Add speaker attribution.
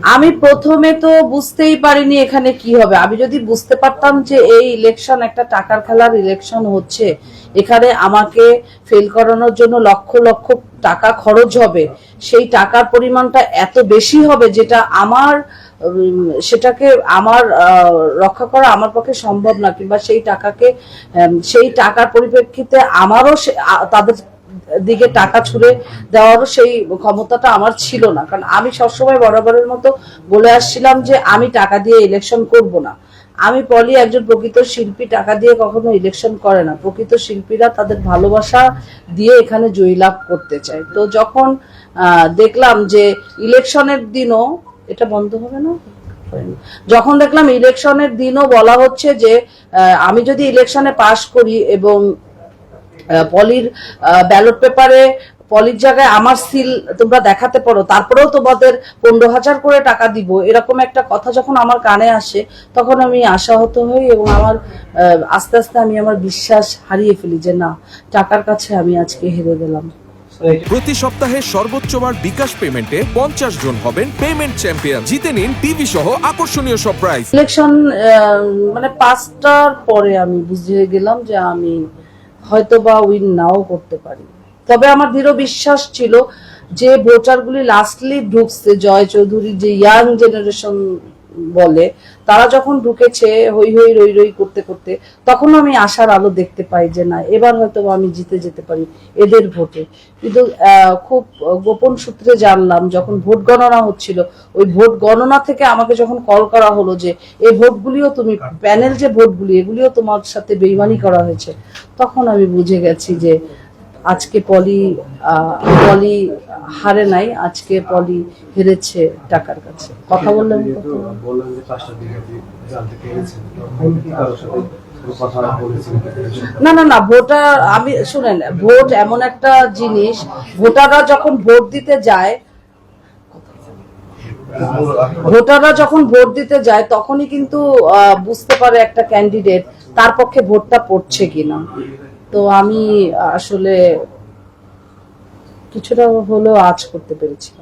Speaker 1: আমি প্রথমে তো বুঝতেই পারিনি এখানে কি হবে। আমি যদি বুঝতে পারতাম যে এই ইলেকশন একটা টাকার খেলার ইলেকশন হচ্ছে, এখানে আমাকে ফেল করানোর জন্য লক্ষ লক্ষ টাকা খরচ হবে, সেই টাকার পরিমাণটা এত বেশি হবে যেটা আমার সেটাকে আমার রক্ষা করা আমার পক্ষে সম্ভব না, কিংবা সেই টাকাকে সেই টাকার পরিপ্রেক্ষিতে আমারও তাদের দিকে টাকা ছুড়ে দেওয়ারও সেই ক্ষমতাটা আমার ছিল না। কারণ আমি সবসময় বরাবরের মতো বলে আসছিলাম যে আমি টাকা দিয়ে ইলেকশন করব না। আমি পলি একজন প্রকৃত শিল্পী টাকা দিয়ে কখনো ইলেকশন করে না। প্রকৃত শিল্পীরা তাদের ভালোবাসা দিয়ে এখানে জয়লাভ করতে চায়। তো যখন দেখলাম যে ইলেকশনের দিনও এটা বন্ধ হবে না, যখন দেখলাম ইলেকশনের দিনও বলা হচ্ছে যে আমি যদি ইলেকশনে পাশ করি এবং পলির ব্যালট পেপারে পলির জায়গায় আমার সিল তোমরা দেখাতে পারো, তারপরেও তোমাদের 15,000 করে টাকা দিব, এরকম একটা কথা যখন আমার কানে আসে তখন আমি আশাহত হই এবং আমার আস্তে আস্তে আমি আমার বিশ্বাস হারিয়ে ফেলি যে না, টাকার কাছে আমি আজকে হেরে গেলাম।
Speaker 2: প্রতি সপ্তাহে সর্বোচ্চ বার বিকাশ পেমেন্টে 50 জন হবেন পেমেন্ট চ্যাম্পিয়ন। জিতে নিন টিভি সহ আকর্ষণীয় সব প্রাইজ।
Speaker 1: ইলেকশন মানে 5টার পরে আমি বুঝে গেলাম যে আমি হয়তো বা উইন নাও করতে পারি। তবে আমার দৃঢ় বিশ্বাস ছিল যে ভোটারগুলি লাস্টলি ঢুকছে, জয় চৌধুরী যে ইয়াং জেনারেশন বলে, তারা যখন ঢুকেছে হই হই রই রই করতে করতে, তখন আমি আশার আলো দেখতে পাই যে না, এবার হয়তো আমি জিতে যেতে পারি এদের ভোটে। কিন্তু খুব গোপন সূত্রে জানলাম যখন ভোট গণনা হচ্ছিল, ওই ভোট গণনা থেকে আমাকে যখন কল করা হলো যে এই ভোটগুলিও তুমি, প্যানেল যে ভোটগুলি এগুলিও তোমার সাথে বেইমানি করা হয়েছে, তখন আমি বুঝে গেছি যে আজকে পলি হারে নাই, আজকে পলি হেরেছে টাকার কাছে। কথা বললাম না না না, ভোটার আমি শুনেন, ভোট এমন একটা জিনিস, ভোটাররা যখন ভোট দিতে যায় তখনই কিন্তু বুঝতে পারে একটা ক্যান্ডিডেট তার পক্ষে ভোটটা পড়ছে কিনা। তো আমি আসলে কিছুটা হলেও আঁচ করতে পেরেছি।